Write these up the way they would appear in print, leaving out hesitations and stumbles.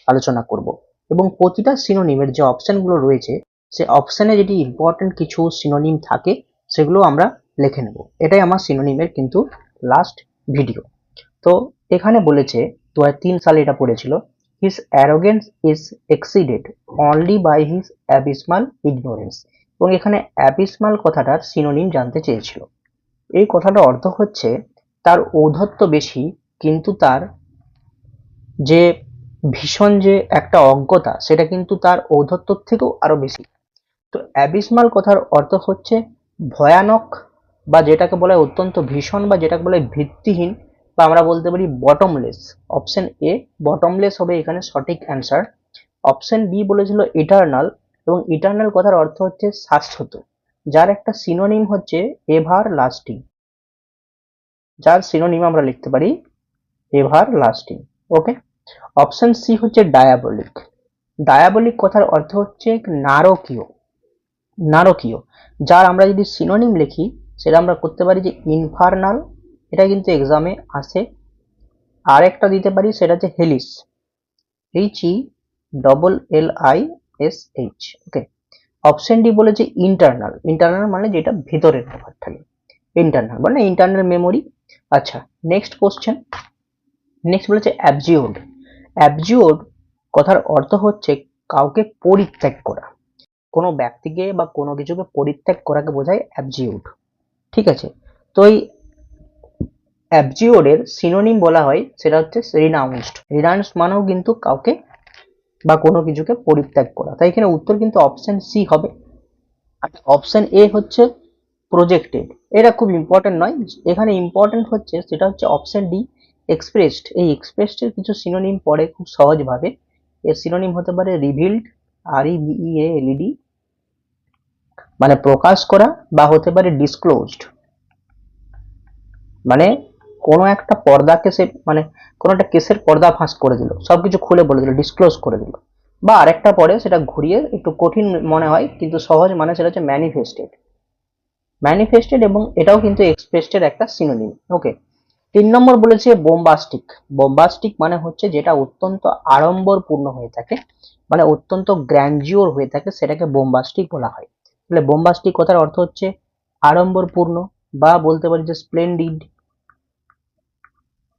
আলোচনা করব এবং প্রতিটা সিনোনিমের যে অপশনগুলো রয়েছে সে অপশনে যেটি ইম্পর্টেন্ট কিছু সিনোনিম থাকে সেগুলো আমরা লিখে নেব। এটাই আমার সিনোনিমের কিন্তু লাস্ট ভিডিও। তো এখানে বলেছে 2003 সালে এটা পড়েছিল, his arrogance is exceeded only by his abysmal ignorance। এবং এখানে abysmal কথাটার সিনোনিম জানতে চেয়েছিল। এই কথাটার অর্থ হচ্ছে তার ঔদ্ধত্য বেশি কিন্তু তার যে ভীষণ যে একটা অজ্ঞতা সেটা কিন্তু তার ঔদ্ধত্যর থেকেও আরো বেশি। তো অ্যাবিসমাল কথার অর্থ হচ্ছে ভয়ানক, বা যেটাকে বলা হয় অত্যন্ত ভীষণ, বা যেটাকে বলা হয় ভিত্তিহীন, বা আমরা বলতে পারি বটমলেস। অপশন এ বটমলেস হবে এখানে সঠিক অ্যান্সার। অপশন বি বলেছিল ইটারনাল, এবং ইটারনাল কথার অর্থ হচ্ছে শাশ্বত, যার একটা সিনোনিম হচ্ছে এভার লাস্টিং। যার সিনোনিম আমরা লিখতে পারি এভার লাস্টিং। ওকে। অপশন সি হচ্ছে ডায়াবলিক। ডায়াবলিক কথার অর্থ হচ্ছে নারকীয়। নারকীয়, যার আমরা যদি সিনোনিম লিখি সেটা আমরা করতে পারি যে ইনফার্নাল। এটা কিন্তু এক্সামে আসে। আর একটা দিতে পারি সেটা হচ্ছে হেলিস, HELLISH। ওকে। অপশন ডি বলেছে ইন্টারনাল। ইন্টারনাল মানে যেটা ভেতরের ব্যাপার থাকে, ইন্টারনাল মানে ইন্টারনাল মেমোরি। আচ্ছা, নেক্সট কোশ্চেন। নেক্সট বলেছে অ্যাবজিওড। অ্যাবজিওড কথার অর্থ হচ্ছে কাউকে পরিত্যাগ করা, কোনো ব্যক্তিকে বা কোনো কিছুকে পরিত্যাগ করাকে বোঝায় অ্যাবজিওড। ঠিক আছে। তো এই অ্যাবজিওডের সিনোনিম বলা হয় সেটা হচ্ছে রিনাউন্সড। রিনাউন্সড মানেও কিন্তু কাউকে বা কোনো কিছুকে পরিত্যাগ করা। তাই এখানে উত্তর কিন্তু অপশন সি হবে। আর অপশন এ হচ্ছে প্রজেক্টেড। এটা খুব ইম্পর্টেন্ট নয়, এখানে ইম্পর্টেন্ট হচ্ছে সেটা হচ্ছে অপশন ডি এক্সপ্রেসড। এই এক্সপ্রেসড এর কিছু সিনোনিম পড়ে খুব সহজভাবে। এর সিনোনিম হতে পারে রিভিলড, REVEALED মানে প্রকাশ করা, বা হতে পারে ডিসক্লোজড মানে কোনো একটা পর্দাকে সে মানে কোনো একটা কেসের পর্দা ফাঁস করে দিল, সবকিছু খুলে বলে দিল, ডিসক্লোজ করে দিল। বা আরেকটা পরে সেটা ঘুরিয়ে একটু কঠিন মনে হয় কিন্তু সহজ, মানে সেটা হচ্ছে ম্যানিফেস্টেড। ম্যানিফেস্টেড এবং এটাও কিন্তু এক্সপ্রেসড একটা সিনোনিম। ওকে। 3 নম্বর বলেছে বোম্বাস্টিক। বোম্বাস্টিক মানে হচ্ছে যেটা অত্যন্ত আড়ম্বরপূর্ণ হয়ে থাকে, মানে অত্যন্ত গ্র্যান্ডিওর হয়ে থাকে, সেটাকে বোম্বাস্টিক বলা হয়। তাহলে বোম্বাস্টিক কথার অর্থ হচ্ছে আড়ম্বরপূর্ণ, বা বলতে পারি যে স্প্লেন্ডিড,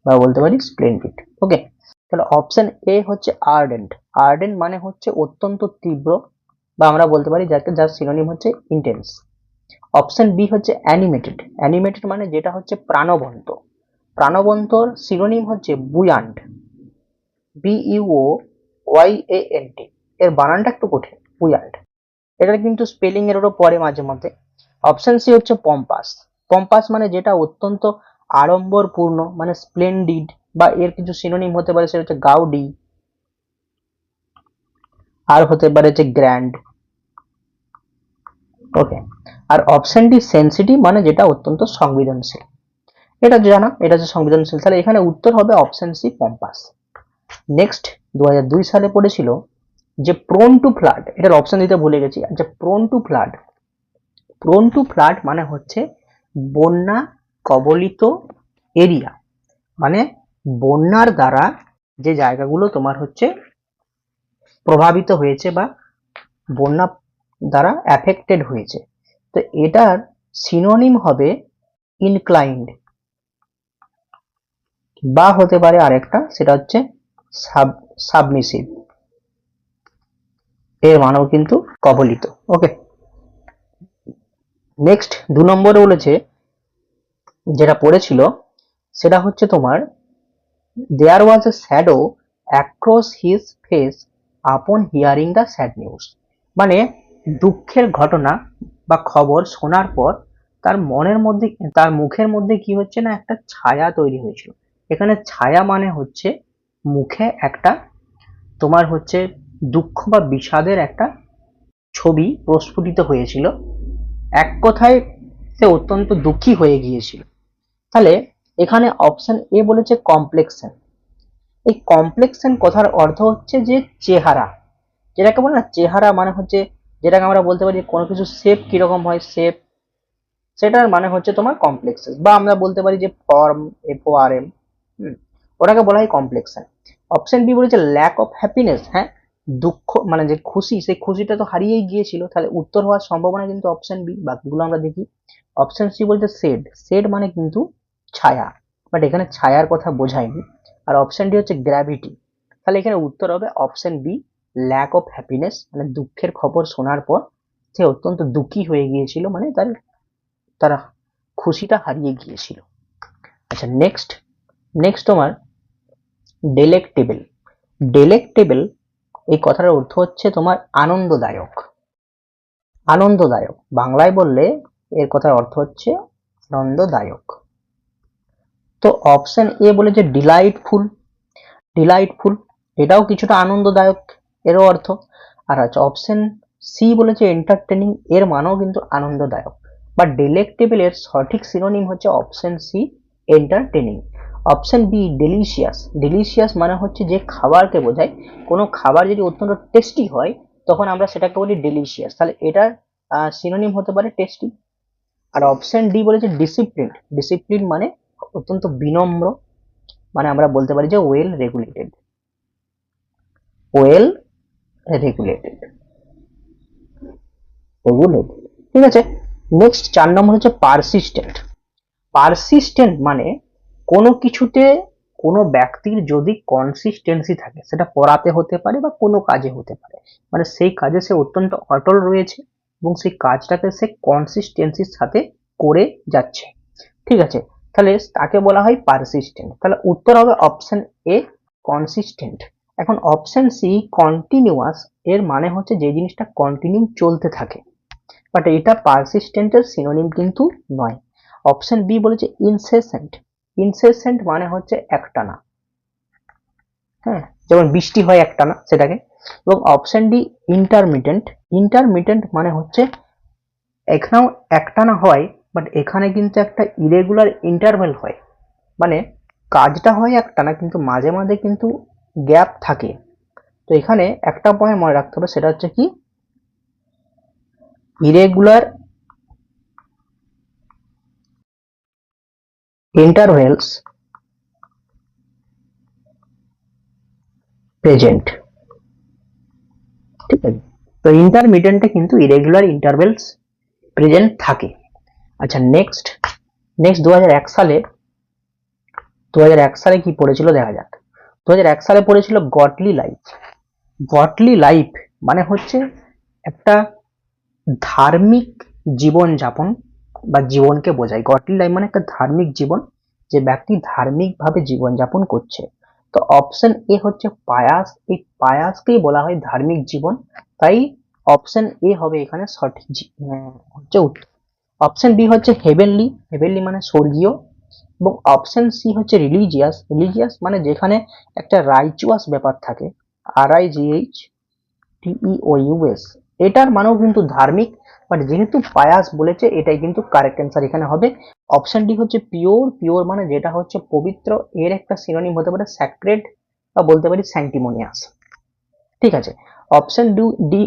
বা বলতে পারি স্প্লেন্ডিড। ওকে। তাহলে অপশন এ হচ্ছে আর্ডেন্ট। আর্ডেন্ট মানে হচ্ছে অত্যন্ত তীব্র, বা আমরা বলতে পারি যাকে যার সিনোনিম হচ্ছে ইন্টেন্স। অপশন বি হচ্ছে অ্যানিমেটেড। অ্যানিমেটেড মানে যেটা হচ্ছে প্রাণবন্ত। প্রাণবন্তর সিনোনিম হচ্ছে বুয়ান্ট, BUOYANT। এর বানানটা একটু কঠিন, বুয়ান্ট। এটা কিন্তু স্পেলিং এরও পরে মাঝে মধ্যে। অপশন সি হচ্ছে পম্পাস। পম্পাস মানে যেটা অত্যন্ত আড়ম্বরপূর্ণ, মানে স্প্লেন্ডিড, বা এর কিছু সিনোনিম হতে পারে সেটা হচ্ছে গাউডি, আর হতে পারে যে গ্র্যান্ড। ওকে। আর অপশন ডি সেন্সিটিভ মানে যেটা অত্যন্ত সংবেদনশীল। এটা জানা, এটা হচ্ছে সংবেদনশীল। তাহলে এখানে উত্তর হবে অপশন সি পম্পাস। নেক্সট 2002 সালে পড়েছিল যে প্রোন টু ফ্লাড। এটার অপশন দিতে ভুলে গেছি। আচ্ছা, prone two flood. Prone two flood মানে হচ্ছে বন্যা কবলিত এরিয়া, মানে বন্যার দ্বারা যে জায়গাগুলো তোমার হচ্ছে প্রভাবিত হয়েছে বা বন্যা দ্বারা অ্যাফেক্টেড হয়েছে। তো এটার সিনোনিম হবে ইনক্লাইন্ড, বা হতে পারে আরেকটা সেটা হচ্ছে সাবমিসিভ। এর মানেও কিন্তু কবলিত। ওকে। নেক্সট 2 নম্বরে বলেছে যেটা পড়েছিল সেটা হচ্ছে তোমার there was a shadow across his face upon hearing the sad news. মানে দুঃখের ঘটনা বা খবর শোনার পর তার মনের মধ্যে, তার মুখের মধ্যে কি হচ্ছে না একটা ছায়া তৈরি হয়েছিল। এখানে ছায়া মানে হচ্ছে মুখে একটা তোমার হচ্ছে দুঃখ বা বিষাদের একটা ছবি প্রস্ফুটিত হয়েছিল। এক কথায় সে অত্যন্ত দুঃখী হয়ে গিয়েছিল। তাহলে এখানে অপশন এ বলেছে কমপ্লেক্সন। এই কমপ্লেক্সন কথার অর্থ হচ্ছে যে চেহারা, যেটাকে বলে না চেহারা মানে হচ্ছে যেটাকে আমরা বলতে পারি কোনো কিছু শেপ কিরকম হয়, শেপ, সেটার মানে হচ্ছে তোমার কমপ্লেক্সেস, বা আমরা বলতে পারি যে ফর্ম, FORM। ওটাকে বলা হয় কমপ্লেক্সন। অপশন বি বলেছে ল্যাক অফ হ্যাপিনেস, হ্যাঁ দুঃখ মানে যে খুশি সেই খুশিটা তো হারিয়েই গিয়েছিল, তাহলে উত্তর হওয়ার সম্ভাবনা কিন্তু অপশন বি। বাকিগুলো আমরা দেখি। অপশন সি বলছে শেড, শেড মানে কিন্তু ছায়া, বাট এখানে ছায়ার কথা বোঝায়নি। আর অপশন ডি হচ্ছে গ্র্যাভিটি, তাহলে এখানে উত্তর হবে option B lack of happiness, মানে দুঃখের খবর শোনার পর সে অত্যন্ত দুঃখী হয়ে গিয়েছিল, মানে তার তার খুশিটা হারিয়ে গিয়েছিল। আচ্ছা নেক্সট, নেক্সট তোমার ডেলেক্টেবল। ডেলেক্টেবল এই কথাটার অর্থ হচ্ছে তোমার আনন্দদায়ক, আনন্দদায়ক বাংলায় বললে এর কথার অর্থ হচ্ছে আনন্দদায়ক। তো অপশন এ বলে যে ডিলাইটফুল, ডিলাইটফুল এটাও কিছুটা আনন্দদায়ক এরও অর্থ। আর হচ্ছে অপশন সি বলেছে এন্টারটেনিং, এর মানেও কিন্তু আনন্দদায়ক। বাট ডিলেক্টেবল এর সঠিক সিনোনিম হচ্ছে option C entertaining. Option B delicious, delicious মানে হচ্ছে যে খাবারকে বোঝায়, কোনো খাবার যদি অত্যন্ত টেস্টি হয় তখন আমরা সেটাকে বলি ডেলিশিয়াস, তাহলে এটার সিনোনিম হতে পারে টেস্টি। আর অপশন ডি বলেছে ডিসিপ্লিন, ডিসিপ্লিন মানে অত্যন্ত বিনম্র, মানে আমরা বলতে পারি যে well regulated, well regulated, regulated. ঠিক আছে। নেক্সট 4 নম্বর হচ্ছে পারসিস্টেন্ট। পারসিস্টেন্ট মানে কোনো কিছুতে কোনো ব্যক্তির যদি কনসিস্টেন্সি থাকে, সেটা পড়াতে হতে পারে বা কোনো কাজে হতে পারে, মানে সেই কাজে সে অত্যন্ত অটল রয়েছে এবং সেই কাজটাকে সে কনসিস্টেন্সির সাথে করে যাচ্ছে। ঠিক আছে, তাহলে তাকে বলা হয় পারসিস্টেন্ট। তাহলে উত্তর হবে অপশন এ কনসিস্টেন্ট। এখন অপশন সি কন্টিনিউয়াস, এর মানে হচ্ছে যে জিনিসটা কন্টিনিউ চলতে থাকে, বাট এটা পারসিস্টেন্টের সিনোনিম কিন্তু নয়। অপশন বি বলেছে ইনসেসেন্ট, ইনসেসেন্ট মানে হচ্ছে একটানা, হ্যাঁ যেমন বৃষ্টি হয় একটানা সেটাকে। এবং অপশন ডি ইন্টারমিটেন্ট, ইন্টারমিটেন্ট মানে হচ্ছে এখানেও একটানা হয়, বাট এখানে কিন্তু একটা ইরেগুলার ইন্টারভেল হয়, মানে কাজটা হয় একটানা কিন্তু মাঝে মাঝে কিন্তু গ্যাপ থাকে। তো এখানে একটা পয়েন্ট মনে রাখতে হবে, সেটা হচ্ছে কি ইরেগুলার ইন্টারভেলস প্রেজেন্ট। ঠিক আছে, তো ইন্টারমিডিয়েন্টে কিন্তু ইরেগুলার ইন্টারভেলস প্রেজেন্ট থাকে। আচ্ছা নেক্সট, নেক্সট 2001 সালে, 2001 সালে কি পড়েছিল দেখা যাক। 2001 সালে পড়েছিল গডলি লাইফ। গডলি লাইফ মানে হচ্ছে একটা ধার্মিক জীবন যাপন বা জীবনকে বোঝায়। গডলি লাইফ মানে একটা ধার্মিক জীবন, যে ব্যক্তি ধার্মিক ভাবে জীবন যাপন করছে। তো অপশন এ হচ্ছে পায়াস, এই পায়াসকেই বলা হয় ধার্মিক জীবন, তাই অপশন এ হবে এখানে সঠিক হচ্ছে উত্তর। অপশন বি হচ্ছে হেভেনলি, হেভেনলি মানে স্বর্গীয়। এবং অপশন সি হচ্ছে রিলিজিয়াস, রিলিজিয়াস মানে যেখানে একটা রাইচুয়াস ব্যাপার থাকে, RIGHTEOUS, এটার মানেও কিন্তু ধার্মিক, বাট যেহেতু পায়াস বলেছে এটাই কিন্তু কারেক্ট অ্যান্সার এখানে হবে। অপশন ডি হচ্ছে পিওর, পিওর মানে যেটা হচ্ছে পবিত্র, এর একটা সিনোনিম হতে পারে স্যাক্রেড বা বলতে পারি স্যান্টিমোনিয়াস। ঠিক আছে, option D,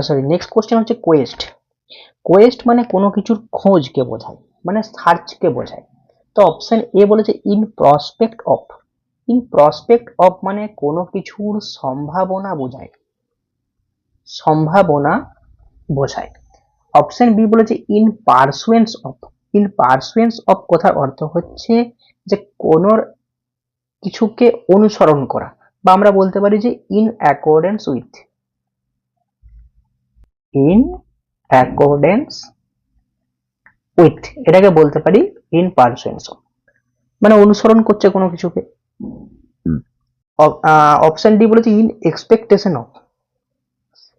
sorry next question হচ্ছে কোয়েস্ট। কোয়েস্ট মানে কোনো কিছুর খোঁজকে বোঝায়, মানে সার্চকে বোঝায়। তো অপশন এ বলেছে in prospect of, in prospect of মানে কোনো কিছুর সম্ভাবনা বোঝায়, সম্ভাবনা বোঝায়। অপশন বি বলেছে ইন পারসুয়েন্স অফ, ইন পারসুয়েন্স অফ কথার অর্থ হচ্ছে যে কোনো কিছুকে অনুসরণ করা, বা আমরা বলতে পারি যে in accordance with, in accordance with এটাকে বলতে পারি ইন পারসুয়েন্স অফ, মানে অনুসরণ করছে কোনো কিছুকে। অপশন ডি বলেছে ইন এক্সপেকটেশন অফ,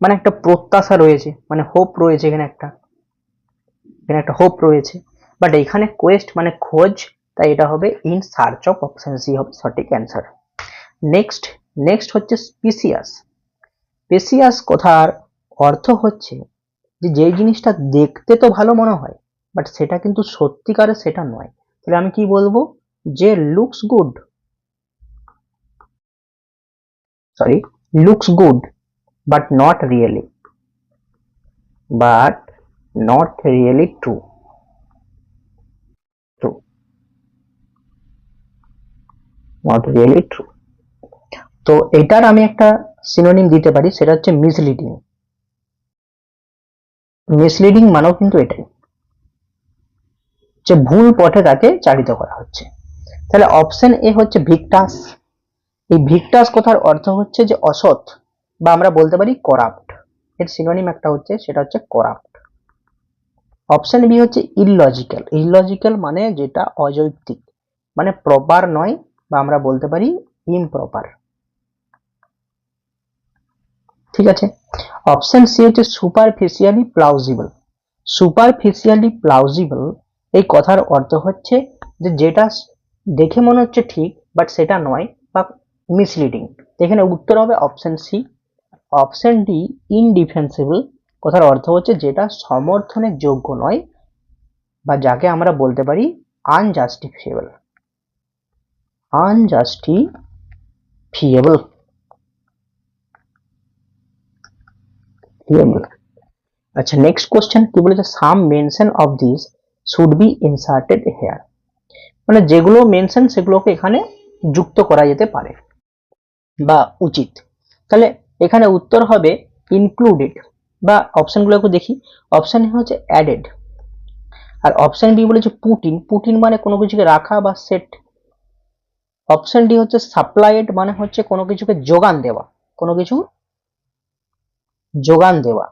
মানে একটা প্রত্যাশা রয়েছে, মানে হোপ রয়েছে, এখানে একটা, এখানে একটা হোপ রয়েছে। বাট এখানে কোয়েস্ট মানে খোঁজ, তাই এটা হবে in search of, option C হবে সঠিক অ্যান্সার। নেক্সট, নেক্সট হচ্ছে স্পিসিয়াস। স্পেসিয়াস কথার অর্থ হচ্ছে যে যেই জিনিসটা দেখতে তো ভালো মনে হয় বাট সেটা কিন্তু সত্যিকারে সেটা নয়। তাহলে আমি কি বলবো, যে looks good, sorry looks good but not really, but not really true, true, not really true. তো এটার আমি একটা সিনোনিম দিতে পারি, সেটা হচ্ছে মিসলিডিং। মিসলিডিং মানেও কিন্তু এটাই, যে ভুল পথে তাকে চালিত করা হচ্ছে। তাহলে অপশন এ হচ্ছে ভিক্টাস। এই ভিক্টাস কথার অর্থ হচ্ছে যে অসৎ, বা আমরা বলতে পারি করাপ্ট। এর সিনোনিম একটা হচ্ছে, সেটা হচ্ছে করাপ্ট। অপশন বি হচ্ছে ইললজিক্যাল। ইললজিক্যাল মানে যেটা অযৌক্তিক, মানে প্রপার নয়, বা আমরা বলতে পারি ইমপ্রপার। ঠিক আছে। অপশন সি হচ্ছে সুপারফিশিয়ালি প্লাউজিবল। সুপারফিশিয়ালি প্লাউজিবল এই কথার অর্থ হচ্ছে যে যেটা দেখে মনে হচ্ছে ঠিক বাট সেটা নয়, বা মিসলিডিং। এখানে উত্তর হবে অপশন সি। অপশন ডি ইনডিফেন্সিবল কথার অর্থ হচ্ছে যেটা সমর্থনের যোগ্য নয়, বা যাকে আমরা বলতে পারি আনজাস্টিফিয়েবল। আনজাস্টিফিয়েবল। আচ্ছা, নেক্সট কোশ্চেন কি বলেছে, some mention of this should be inserted here. মানে যেগুলো মেনশন সেগুলোকে এখানে যুক্ত করা যেতে পারে বা উচিত। তাহলে এখানে উত্তর হবে ইনক্লুডেড, বা অপশনগুলোকে দেখি। অপশন হচ্ছে অ্যাডেড, আর অপশন ডি বলেছে পুট ইন। পুট ইন মানে কোনো কিছুকে রাখা বা সেট। অপশন ডি হচ্ছে সাপ্লাইড, মানে হচ্ছে কোনো কিছুকে যোগান দেওয়া, কোনো কিছু যোগান দেওয়া।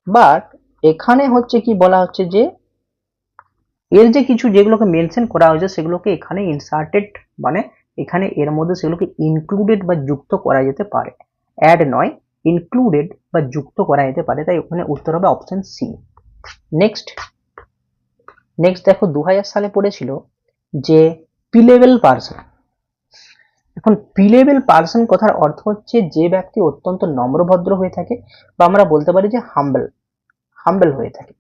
বাট এখানে হচ্ছে কি বলা হচ্ছে যে এর যে কিছু যেগুলোকে মেনশন করা হয়েছে সেগুলোকে এখানে ইনসার্টেড, মানে এখানে এর মধ্যে সেগুলোকে ইনক্লুডেড বা যুক্ত করা যেতে পারে, অ্যাড নয়, ইনক্লুডেড বা যুক্ত করা যেতে পারে। তাই ওখানে উত্তর হবে অপশন সি। নেক্সট দেখো 2000 সালে পড়েছিল যে পি লেভেল পার্সন। এখন পি লেভেল পার্সন কথার অর্থ হচ্ছে যে ব্যক্তি অত্যন্ত নম্রভদ্র হয়ে থাকে, বা আমরা বলতে পারি যে হাম্বল হয়ে থাকে।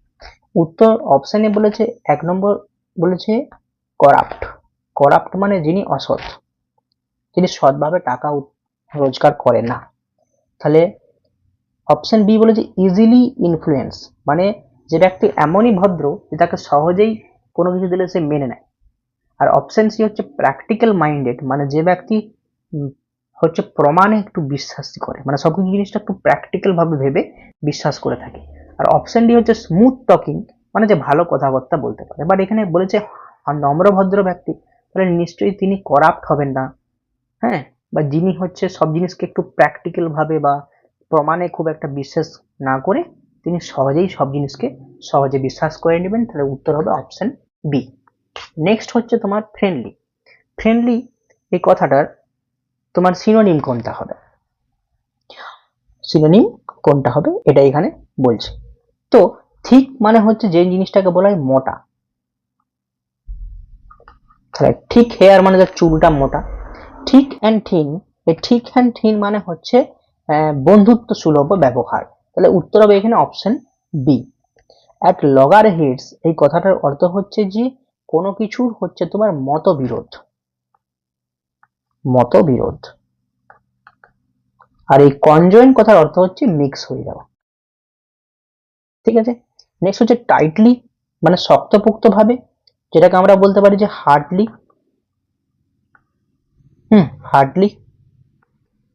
উত্তর অপশনে বলেছে 1 নম্বর বলেছে করাপ্ট। করাপ্ট মানে যিনি অসৎ, যিনি সৎভাবে টাকা রোজগার করে না। তাহলে অপশন বি বলেছে ইজিলি ইনফ্লুয়েন্স, মানে যে ব্যক্তি এমনই ভদ্র যে তাকে সহজেই কোনো কিছু দিলে সে মেনে নেয়। আর অপশন সি হচ্ছে প্র্যাকটিক্যাল মাইন্ডেড, মানে যে ব্যক্তি হচ্ছে প্রমাণে একটু বিশ্বাসী করে, মানে সবকিছু জিনিসটা একটু প্র্যাকটিক্যাল ভাবে ভেবে বিশ্বাস করে থাকে। আর অপশন ডি হচ্ছে স্মুথ টকিং, মানে যে ভালো কথাবার্তা বলতে পারে। বাট এখানে বলেছে নম্র ভদ্র ব্যক্তি, তাহলে নিশ্চয়ই তিনি করাপ্ট হবেন না। হ্যাঁ, বা যিনি হচ্ছে সব জিনিসকে একটু প্র্যাকটিক্যাল ভাবে বা প্রমাণে খুব একটা বিশ্বাস না করে তিনি সহজেই সব জিনিসকে সহজে বিশ্বাস করে নেবেন। তাহলে উত্তর হবে অপশন বি। নেক্সট হচ্ছে তোমার ফ্রেন্ডলি। ফ্রেন্ডলি এই কথাটার তোমার সিনোনিম কোনটা হবে, সিনোনিম কোনটা হবে এটা এখানে বলছে। তো থিক মানে হচ্ছে যে জিনিসটাকে বলা হয় মোটা। তাহলে ঠিক হেয়ার মানে যে চুলটা মোটা। ঠিক অ্যান্ড থিন, এই ঠিক অ্যান্ড থিন মানে হচ্ছে বন্ধুত্ব সুলভ ব্যবহার। তাহলে উত্তর হবে এখানে অপশন বি। অ্যাট লগার হেডস এই কথাটার অর্থ হচ্ছে যে কোনো কিছুর হচ্ছে তোমার মতবিরোধ। মতবিরোধ। আর এই কনজয়েন্ট কথার অর্থ হচ্ছে মিক্স হয়ে যাওয়া। ঠিক আছে। নেক্সট হচ্ছে টাইটলি, মানে শক্তপোক্ত ভাবে, যেটাকে আমরা বলতে পারি যে হার্ডলি। হার্ডলি।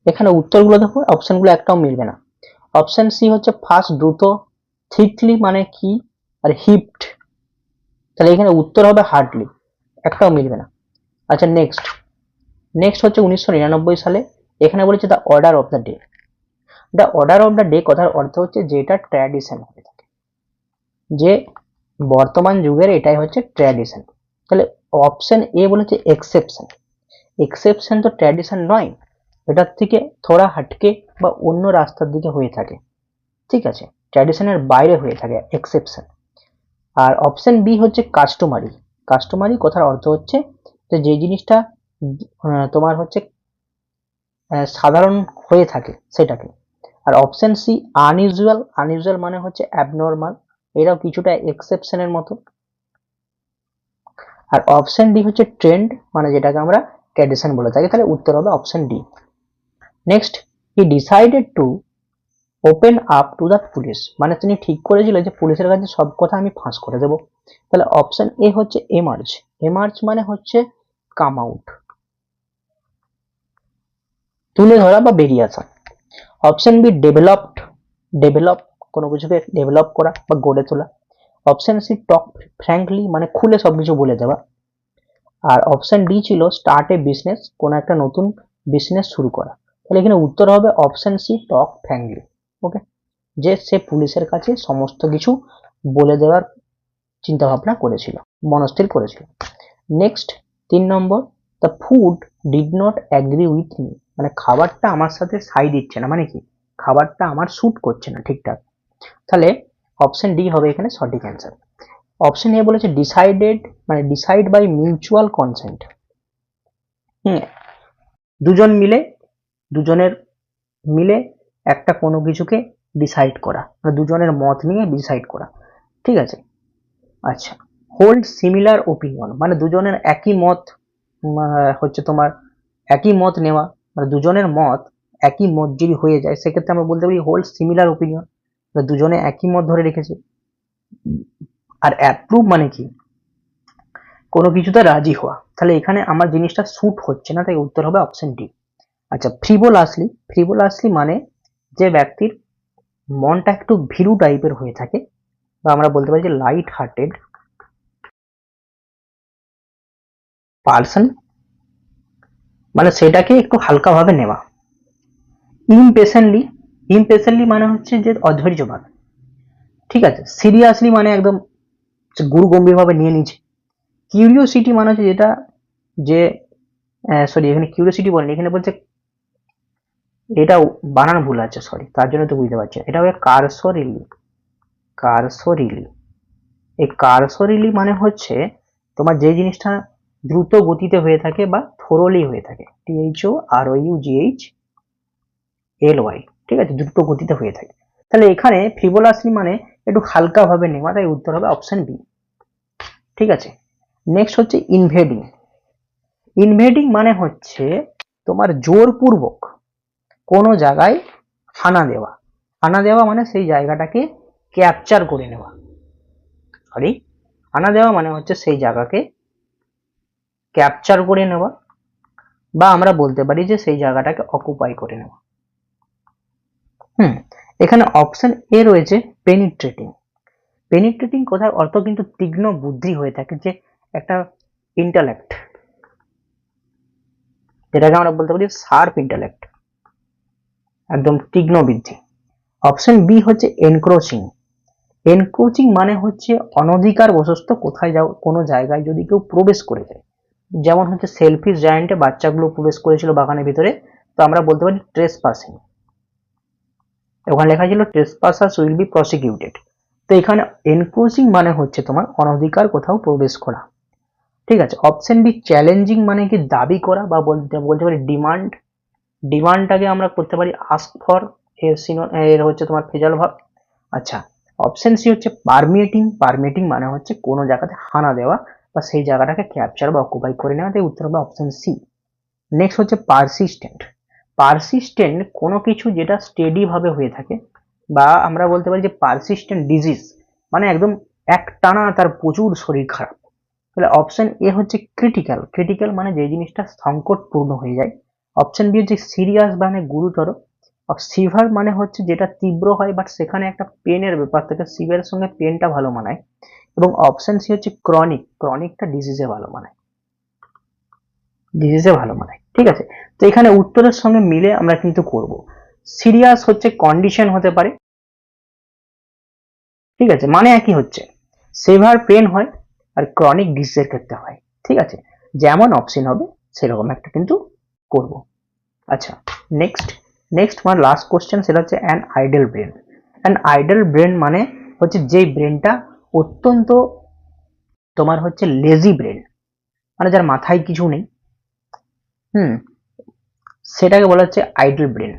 এখানে উত্তরগুলো দেখো, অপশনগুলো একটাও মিলবে না। অপশন সি হচ্ছে ফাস্ট, দ্রুত। থিকলি মানে কি, আর হিপড। তাহলে এখানে উত্তর হবে হার্ডলি, একটাও মিলবে না। আচ্ছা, নেক্সট হচ্ছে 1999 সালে, এখানে বলেছে the order of the day. The order of the day কথার অর্থ হচ্ছে যেটা ট্র্যাডিশন হয়ে থাকে, যে বর্তমান যুগের এটাই হচ্ছে ট্র্যাডিশন। তাহলে অপশন এ বলেছে এক্সেপশন। এক্সেপশন তো ট্র্যাডিশন নয়, এটার থেকে থোড়া হাটকে বা অন্য রাস্তার দিকে হয়ে থাকে। ঠিক আছে, ট্র্যাডিশনের বাইরে হয়ে থাকে এক্সেপশন। আর অপশন বি হচ্ছে কাস্টমারি। কাস্টমারি কথার অর্থ হচ্ছে যে জিনিসটা তোমার হচ্ছে সাধারণ হয়ে থাকে সেটাকে। আর অপশন সি আনইউজুয়াল। আনইউজুয়াল মানে হচ্ছে অ্যাবনর্মাল, এটাও কিছুটা এক্সেপশনের মতো। আর অপশন ডি হচ্ছে ট্রেন্ড, মানে যেটাকে আমরা ট্র্যাডিশন বলে থাকি। তাহলে উত্তর হবে option D. Next, he decided to open up to the police, মানে তিনি ঠিক করেছিল যে পুলিশের কাছে সব কথা আমি ফাঁস করে দেব। তাহলে অপশন এ হচ্ছে এমার্জ। এমার্জ মানে হচ্ছে কাম আউট। তুলে ধরা বা বেরিয়ে আসা। অপশন বি ডেভেলপড, ডেভেলপ, কোনো কিছুকে ডেভেলপ করা বা গড়ে তোলা। অপশন সি টক ফ্র্যাঙ্কলি, মানে খুলে সবকিছু বলে দেওয়া। আর অপশন ডি ছিল স্টার্ট এ বিজনেস, কোনো একটা নতুন বিজনেস শুরু করা। তাহলে এখানে উত্তর হবে অপশন সি টক ফ্র্যাঙ্কলি। ওকে, যে সে পুলিশের কাছে সমস্ত কিছু বলে দেওয়ার চিন্তা ভাবনা করেছিল, মনস্থির করেছিল। Next 3 number, the food did not agree with me, মানে খাবারটা আমার সাথে সাই দিচ্ছে না, মানে কি খাবারটা আমার স্যুট করছে না ঠিকঠাক। তাহলে অপশন ডি হবে এখানে সঠিক অ্যান্সার। অপশন এ বলেছে ডিসাইডেড, মানে ডিসাইড বাই মিউচুয়াল কনসেন্ট। দুজন মিলে, দুজনের মিলে একটা কোনো কিছুকে ডিসাইড করা, মানে দুজনের মত নিয়ে ডিসাইড করা, ঠিক আছে। আচ্ছা, হোল্ড সিমিলার ওপিনিয়ন, মানে দুজনের একই মত, হচ্ছে তোমার একই মত নেওয়া, মানে দুজনের মত একই মত যদি হয়ে যায় সেক্ষেত্রে আমরা বলতে পারি হোল্ড সিমিলার ওপিনিয়ন, দুজনে একই মত ধরে রেখেছে। আর অ্যাপ্রুভ মানে কি কোনো কিছুতে রাজি হওয়া। তাহলে এখানে আমার জিনিসটা স্যুট হচ্ছে না, তাই উত্তর হবে অপশন ডি। আচ্ছা, ফ্রিভোলাসলি, ফ্রিভোলাসলি মানে যে ব্যক্তির মনটা একটু ভীরু টাইপের হয়ে থাকে, বা আমরা বলতে পারি যে লাইট হার্টেড পার্সন, মানে সেটাকে একটু হালকাভাবে নেওয়া। ইমপেশেন্টলি, ইমপেশেন্টলি মানে হচ্ছে যে অধৈর্যবাদ, ঠিক আছে। সিরিয়াসলি মানে একদম গুরু গম্ভীরভাবে নিয়ে নিচ্ছে। কিউরিওসিটি মানে হচ্ছে যেটা, যে সরি এখানে কিউরিওসিটি বলেনি, এখানে বলছে, এটা বানান ভুল আছে, সরি, তার জন্য তো বুঝতে পারছি। এটা হবে কারসরিলি, কারসরিলি। এই কারসরিলি মানে হচ্ছে তোমার যে জিনিসটা দ্রুত গতিতে হয়ে থাকে বা থোরলি হয়ে থাকে, THOROUGHLY, ঠিক আছে, দ্রুত গতিতে হয়ে থাকে। তাহলে এখানে ফ্রিভোলাসলি মানে একটু হালকা ভাবে নেওয়া, তাই উত্তর হবে অপশন বি, ঠিক আছে। নেক্সট হচ্ছে ইনভেডিং। ইনভেডিং মানে হচ্ছে তোমার জোরপূর্বক কোনো জায়গায় হানা দেওয়া। হানা দেওয়া মানে সেই জায়গাটাকে ক্যাপচার করে নেওয়া, সরি, হানা দেওয়া মানে হচ্ছে সেই জায়গাকে ক্যাপচার করে নেওয়া, বা আমরা বলতে পারি যে সেই জায়গাটাকে অকুপাই করে নেওয়া। এখানে অপশন এ রয়েছে পেনিট্রেটিং। পেনিট্রেটিং কথার অর্থ কিন্তু তীক্ষ্ণ বুদ্ধি হয়ে থাকে, যে একটা ইন্টালেক্ট, যেটাকে আমরা বলতে পারি শার্প ইন্টালেক্ট, একদম তীক্ষ্ণ বুদ্ধি। অপশন বি হচ্ছে এনক্রোচিং। এনক্রোচিং মানে হচ্ছে অনধিকার বশত কোথায় যাও, কোনো জায়গায় যদি কেউ প্রবেশ করে যায়, যেমন হচ্ছে সেলফিশ জায়ান্টে বাচ্চাগুলো প্রবেশ করেছিল বাগানের ভিতরে, তো আমরা বলতে পারি ট্রেস পাসিং। ওখানে লেখা ছিল ট্রেসপাসার্স উইল বি প্রসিকিউটেড। তো এখানে এনক্রোচিং মানে হচ্ছে তোমার অনধিকার কোথাও প্রবেশ করা, ঠিক আছে। অপশন বি চ্যালেঞ্জিং মানে কি দাবি করা, বা বলতে পারি ডিমান্ড। ডিমান্ডটাকে আমরা করতে পারি আস্ক ফর, এর হচ্ছে তোমার ফেজাল ভাব। আচ্ছা, অপশন সি হচ্ছে পারমিয়েটিং। পারমিয়েটিং মানে হচ্ছে কোনো জায়গাতে হানা দেওয়া বা সেই জায়গাটাকে ক্যাপচার বা অকুপাই করে নেওয়া, তাই উত্তর হবে অপশন সি। নেক্সট হচ্ছে পারসিস্টেন্ট। পারসিস্টেন্ট কোনো কিছু যেটা স্টেডি ভাবে হয়ে থাকে, বা আমরা বলতে পারি যে পারসিস্টেন্ট ডিজিজ, মানে একদম একটানা তার প্রচুর শরীর খারাপ। তাহলে অপশন এ হচ্ছে ক্রিটিক্যাল। ক্রিটিক্যাল মানে যে জিনিসটা সংকটপূর্ণ হয়ে যায়। অপশন বি হচ্ছে সিরিয়াস মানে গুরুতর। সিভার মানে হচ্ছে যেটা তীব্র হয়, বাট সেখানে একটা পেনের ব্যাপার থাকে, সিভিয়ার সঙ্গে পেনটা ভালো মানায়। এবং অপশন সি হচ্ছে ক্রনিক। ক্রনিকটা ডিজিজে ভালো মানায়, ডিজিজে ভালো মানায়, ঠিক আছে। তো এখানে উত্তরের সঙ্গে মিলে আমরা কিন্তু করব। সিরিয়াস হচ্ছে কন্ডিশন হতে পারে, ঠিক আছে, মানে একই হচ্ছে। সেভার পেন হয়, আর ক্রনিক ডিজিজের ক্ষেত্রে হয়, ঠিক আছে। যেমন অপশন হবে সেরকম একটা কিন্তু করব। আচ্ছা, নেক্সট নেক্সট আমার লাস্ট কোশ্চেন, সেটা হচ্ছে an idol brain. An idol brain মানে হচ্ছে যে ব্রেনটা অত্যন্ত তোমার হচ্ছে লেজি ব্রেন, মানে যার মাথায় কিছু নেই, হুম, সেটাকে বলা হচ্ছে আইডল ব্রেন।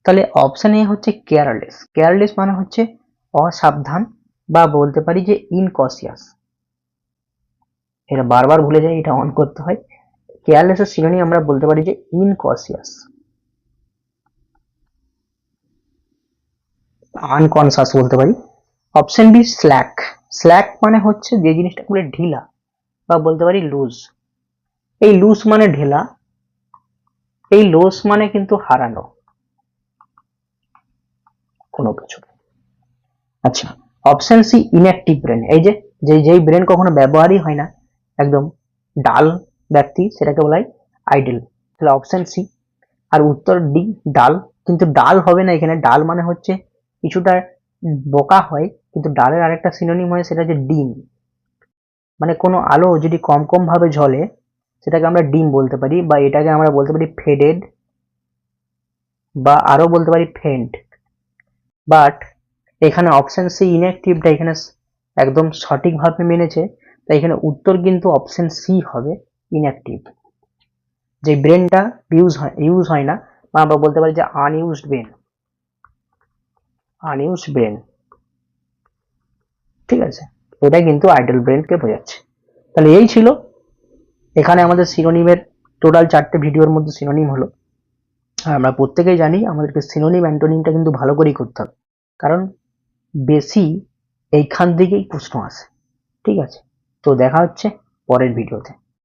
তাহলে অপশন এ হচ্ছে কেয়ারলেস। কেয়ারলেস মানে হচ্ছে অসাবধান, বা বলতে পারি যে ইনকসিয়াস। এটা বারবার ভুলে যাই, এটা অন করতে হয়। কেয়ারলেস এর সিনোনিম আমরা বলতে পারি যে ইনকসিয়াস, আনকনসাস বলতে পারি। Option B slack. স্ল্যাক মানে হচ্ছে যে জিনিসটা বলে ঢিলা, বা বলতে পারি লুজ। এই লুজ মানে ঢিলা, এই লস মানে কিন্তু হারানো কোনো কিছু। আচ্ছা, অপশন সি ইনঅ্যাক্টিভ ব্রেন, এই যে যেই ব্রেন কখনো ব্যবহারই হয় না, একদম ডাল ব্যক্তি, সেটাকে বলা হয় আইডল। তাহলে অপশন সি। আর উত্তর ডি ডাল, কিন্তু ডাল হবে না এখানে, ডাল মানে হচ্ছে কিছুটা বোকা হয়, কিন্তু ডালের আরেকটা সিনোনিম হয়, সেটা হচ্ছে ডিম। মানে কোনো আলো যদি কম কম ভাবে জ্বলে সেটাকে আমরা ডিম বলতে পারি, বা এটাকে আমরা বলতে পারি ফেডেড, বা আরো বলতে পারি ফেন্ট। বাট এখানে অপশন সি ইনঅ্যাক্টিভটা এখানে একদম সঠিকভাবে মেনেছে, তাই এখানে উত্তর কিন্তু অপশন সি হবে, ইনঅ্যাক্টিভ। যে ব্রেনটা ইউজ হয় না, বা আমরা বলতে পারি যে আনইউজড ব্রেন, ঠিক আছে, এটা কিন্তু আইডল ব্রেনকে বোঝাচ্ছে। তাহলে এই ছিল এখানে আমাদের সিনোনিমের টোটাল 4টে ভিডিওর মধ্যে সিনোনিম হলো। আর আমরা প্রত্যেকেই জানি আমাদেরকে সিনোনিম অ্যান্টোনিমটা কিন্তু ভালো করেই করতে হবে, কারণ বেশি এইখান থেকেই প্রশ্ন আসে। ঠিক আছে, তো দেখা হচ্ছে পরের ভিডিওতে।